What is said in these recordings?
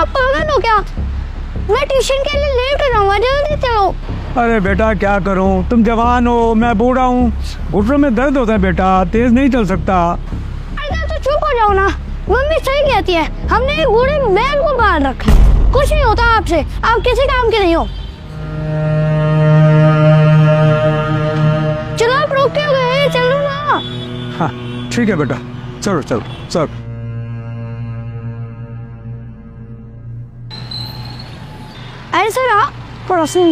आप पागल हो क्या? मैं ट्यूशन के लिए लेट हो रहा हूँ, जल्दी चलो। अरे बेटा क्या करूं, तुम जवान हो, मैं बूढ़ा हूँ, घुटनों में दर्द होता है बेटा, तेज नहीं चल सकता। अरे तो चुप हो जाओ ना, मम्मी सही कहती है, हमने एक बूढ़े बैल को पाल रखा है, कुछ नहीं होता आपसे, आप किसी काम के नहीं हो। चलो आप रोक क्यों गए, चलो ना। हाँ ठीक है बेटा, चलो चलो चलो। अरे सर आप पड़ोसी।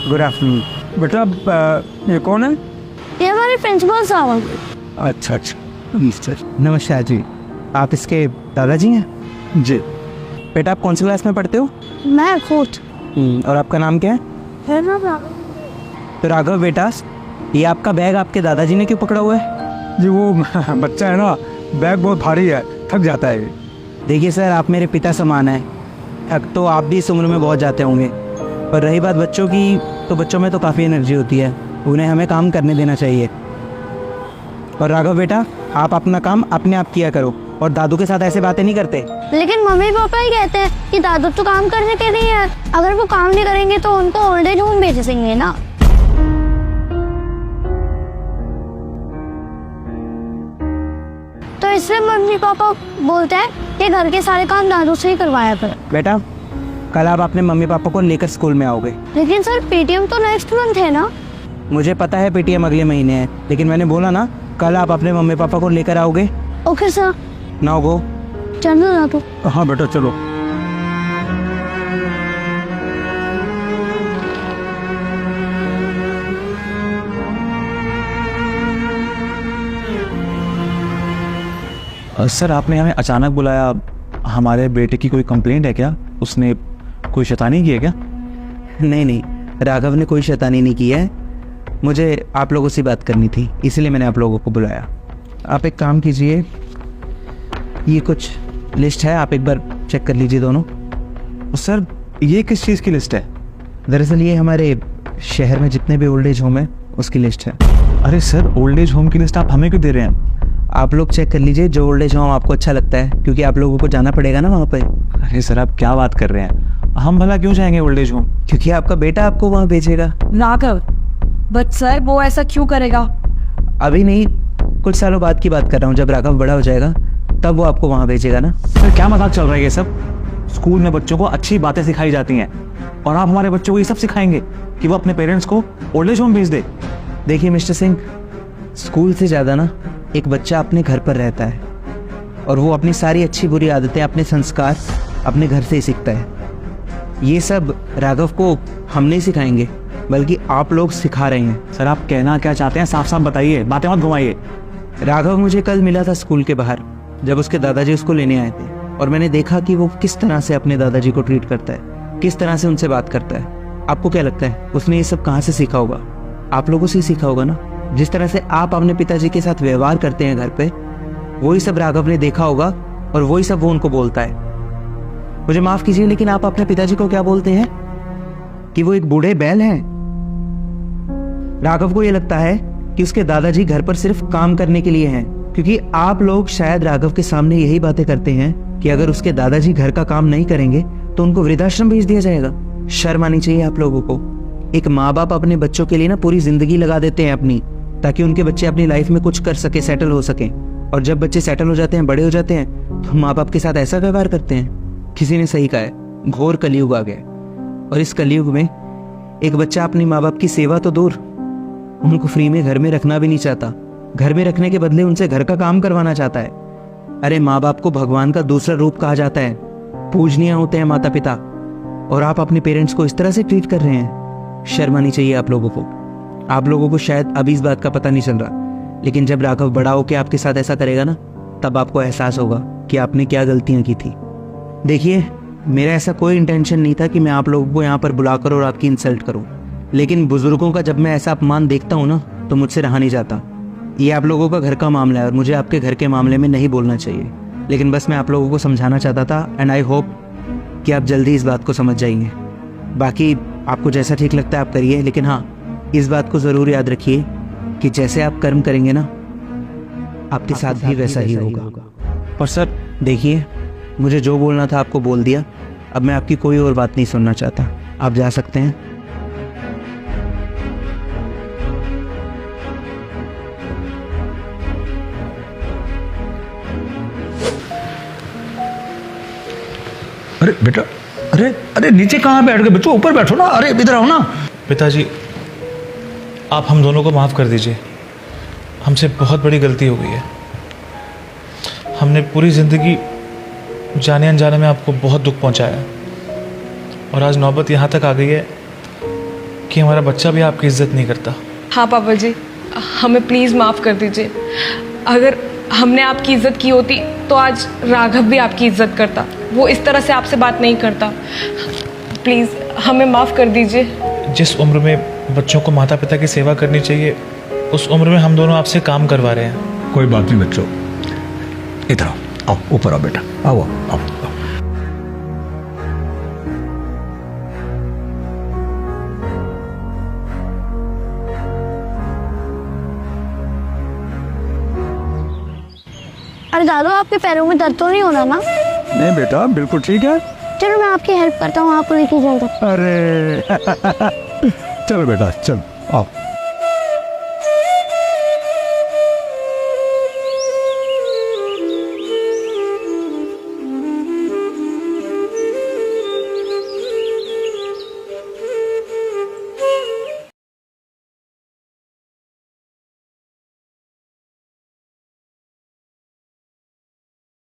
गुड आफ्टरनून बेटा, ये कौन है? ये हमारे प्रिंसिपल साहब। अच्छा अच्छा, नमस्कार जी, आप इसके दादाजी हैं? जी। बेटा आप कौन सी क्लास में पढ़ते हो? मैं खुद। और आपका नाम क्या है? तो राघव बेटा, ये आपका बैग आपके दादाजी ने क्यों पकड़ा हुआ है? जी वो बच्चा है ना, बैग बहुत भारी है, थक जाता है। देखिए सर, आप मेरे पिता समान हैं, थक तो आप भी इस उम्र में बहुत जाते होंगे, पर रही बात बच्चों की, तो बच्चों में तो काफ़ी एनर्जी होती है, उन्हें हमें काम करने देना चाहिए। और राघव बेटा, आप अपना काम अपने आप किया करो और दादू के साथ ऐसे बातें नहीं करते। लेकिन मम्मी पापा ही कहते हैं कि दादू तो काम करने के नहीं है, अगर वो काम नहीं करेंगे तो उनको ओल्ड एज होम भेज देंगे ना। तो इसलिए मम्मी पापा बोलते हैं कि घर के सारे काम दादू से ही करवाया करो। बेटा कल आप अपने मम्मी पापा को लेकर स्कूल में आओगे। लेकिन सर पेटीएम तो नेक्स्ट मंथ है ना। मुझे पता है पेटीएम अगले महीने है, लेकिन मैंने बोला ना कल आप अपने मम्मी पापा को लेकर आओगे। Okay sir. Now go. चलो ना तो। हाँ बेटा चलो। सर आपने हमें अचानक बुलाया, हमारे बेटे की कोई कंप्लेंट है क्या? उसने कोई शैतानी की है क्या? नहीं नहीं, राघव ने कोई शैतानी नहीं की है, मुझे आप लोगों से बात करनी थी, इसलिए मैंने आप लोगों को बुलाया। आप एक काम कीजिए, ये कुछ लिस्ट है, आप एक बार चेक कर लीजिए दोनों। सर ये किस चीज़ की लिस्ट है? दरअसल ये हमारे शहर में जितने भी ओल्ड एज होम है उसकी लिस्ट है। अरे सर ओल्ड एज होम की लिस्ट आप हमें क्यों दे रहे हैं? आप लोग चेक कर लीजिए जो ओल्ड एज होम आपको अच्छा लगता है, क्योंकि आप लोगों को जाना पड़ेगा ना वहाँ पर। अरे सर आप क्या बात कर रहे हैं, हम भला क्यों जाएंगे ओल्ड एज होम? क्योंकि आपका बेटा आपको वहाँ भेजेगा। राघव, बट सर वो ऐसा क्यों करेगा? अभी नहीं, कुछ सालों बाद की बात कर रहा हूँ, जब राघव बड़ा हो जाएगा तब वो आपको वहाँ भेजेगा ना। सर क्या मजाक चल रहा है ये सब? स्कूल में बच्चों को अच्छी बातें सिखाई जाती हैं और आप हमारे बच्चों को ये सब सिखाएंगे कि वो अपने पेरेंट्स को ओल्ड एज होम भेज दे? देखिए मिस्टर सिंह, स्कूल से ज़्यादा ना एक बच्चा अपने घर पर रहता है और वो अपनी सारी अच्छी बुरी आदतें, अपने संस्कार अपने घर से ही सीखता है। ये सब राघव को हम नहीं सिखाएंगे, बल्कि आप लोग सिखा रहे हैं। सर आप कहना क्या चाहते हैं, साफ साफ बताइए, बातें मत घुमाइए। राघव मुझे कल मिला था स्कूल के बाहर, जब उसके दादाजी उसको लेने आए थे, और मैंने देखा कि वो किस तरह से अपने दादाजी को ट्रीट करता है, किस तरह से उनसे बात करता है। आपको क्या लगता है उसने ये सब कहाँ से सीखा होगा? आप लोगों से ही सीखा होगा ना। जिस तरह से आप अपने पिताजी के साथ व्यवहार करते हैं घर पे, वही सब राघव ने देखा होगा और वही सब वो उनको बोलता है। मुझे माफ कीजिए, लेकिन आप अपने पिताजी को क्या बोलते हैं कि वो एक बूढ़े बैल हैं। राघव को ये लगता है कि उसके दादाजी घर पर सिर्फ काम करने के लिए हैं, क्योंकि आप लोग शायद राघव के सामने यही बातें करते हैं कि अगर उसके दादाजी घर का काम नहीं करेंगे तो उनको वृद्धाश्रम भेज दिया जाएगा। शर्म आनी चाहिए आप लोगों को। एक माँ बाप अपने बच्चों के लिए ना पूरी जिंदगी लगा देते हैं अपनी, ताकि उनके बच्चे अपनी लाइफ में कुछ कर सके, सेटल हो सके। और जब बच्चे सेटल हो जाते हैं, बड़े हो जाते हैं, तो माँ बाप के साथ ऐसा व्यवहार करते हैं। किसी ने सही कहा है, घोर कलयुग आ गया, और इस कलयुग में एक बच्चा अपनी माँ बाप की सेवा तो दूर, उनको फ्री में घर में रखना भी नहीं चाहता। घर में रखने के बदले उनसे घर का काम करवाना चाहता है। अरे माँ बाप को भगवान का दूसरा रूप कहा जाता है, पूजनीय होते हैं माता पिता, और आप अपने पेरेंट्स को इस तरह से ट्रीट कर रहे हैं। शर्म आनी चाहिए आप लोगों को। आप लोगों को शायद अभी इस बात का पता नहीं चल रहा, लेकिन जब राघव बड़ा होकर आपके साथ ऐसा करेगा ना, तब आपको एहसास होगा कि आपने क्या गलतियां की थी। देखिए, मेरा ऐसा कोई इंटेंशन नहीं था कि मैं आप लोगों को यहाँ पर बुलाकर और आपकी इंसल्ट करूँ, लेकिन बुजुर्गों का जब मैं ऐसा अपमान देखता हूँ ना, तो मुझसे रहा नहीं जाता। ये आप लोगों का घर का मामला है और मुझे आपके घर के मामले में नहीं बोलना चाहिए, लेकिन बस मैं आप लोगों को समझाना चाहता था, एंड आई होप कि आप जल्दी इस बात को समझ जाएंगे। बाकी आपको जैसा ठीक लगता है आप करिए, लेकिन हाँ, इस बात को ज़रूर याद रखिए कि जैसे आप कर्म करेंगे ना, आपके साथ भी वैसा ही होगा। पर सर देखिए, मुझे जो बोलना था आपको बोल दिया, अब मैं आपकी कोई और बात नहीं सुनना चाहता, आप जा सकते हैं। अरे बेटा, अरे अरे नीचे कहाँ बैठ गए बच्चों, ऊपर बैठो ना। अरे इधर आओ ना। पिताजी, आप हम दोनों को माफ़ कर दीजिए। हमसे बहुत बड़ी गलती हो गई है। हमने पूरी ज़िंदगी जाने अनजाने में आपको बहुत दुख पहुंचाया, और आज नौबत यहाँ तक आ गई है कि हमारा बच्चा भी आपकी इज्जत नहीं करता। हाँ पापा जी, हमें प्लीज़ माफ़ कर दीजिए। अगर हमने आपकी इज्जत की होती तो आज राघव भी आपकी इज्जत करता। वो इस तरह से आपसे बात नहीं करता। प्लीज़ हमें माफ़ कर दीजिए। जिस उम्र में बच्चों को माता पिता की सेवा करनी चाहिए, उस उम्र में हम दोनों आपसे काम करवा रहे हैं। कोई बात नहीं बच्चों, इधर आओ, आओ ऊपर आओ बेटा, आओ आओ आओ। अरे दादू, आपके पैरों में दर्द तो नहीं हो रहा ना? नहीं बेटा, बिल्कुल ठीक है। चलो मैं आपकी हेल्प करता हूँ, आपको लेके जाऊंगा। अरे चलो बेटा, चलो आओ।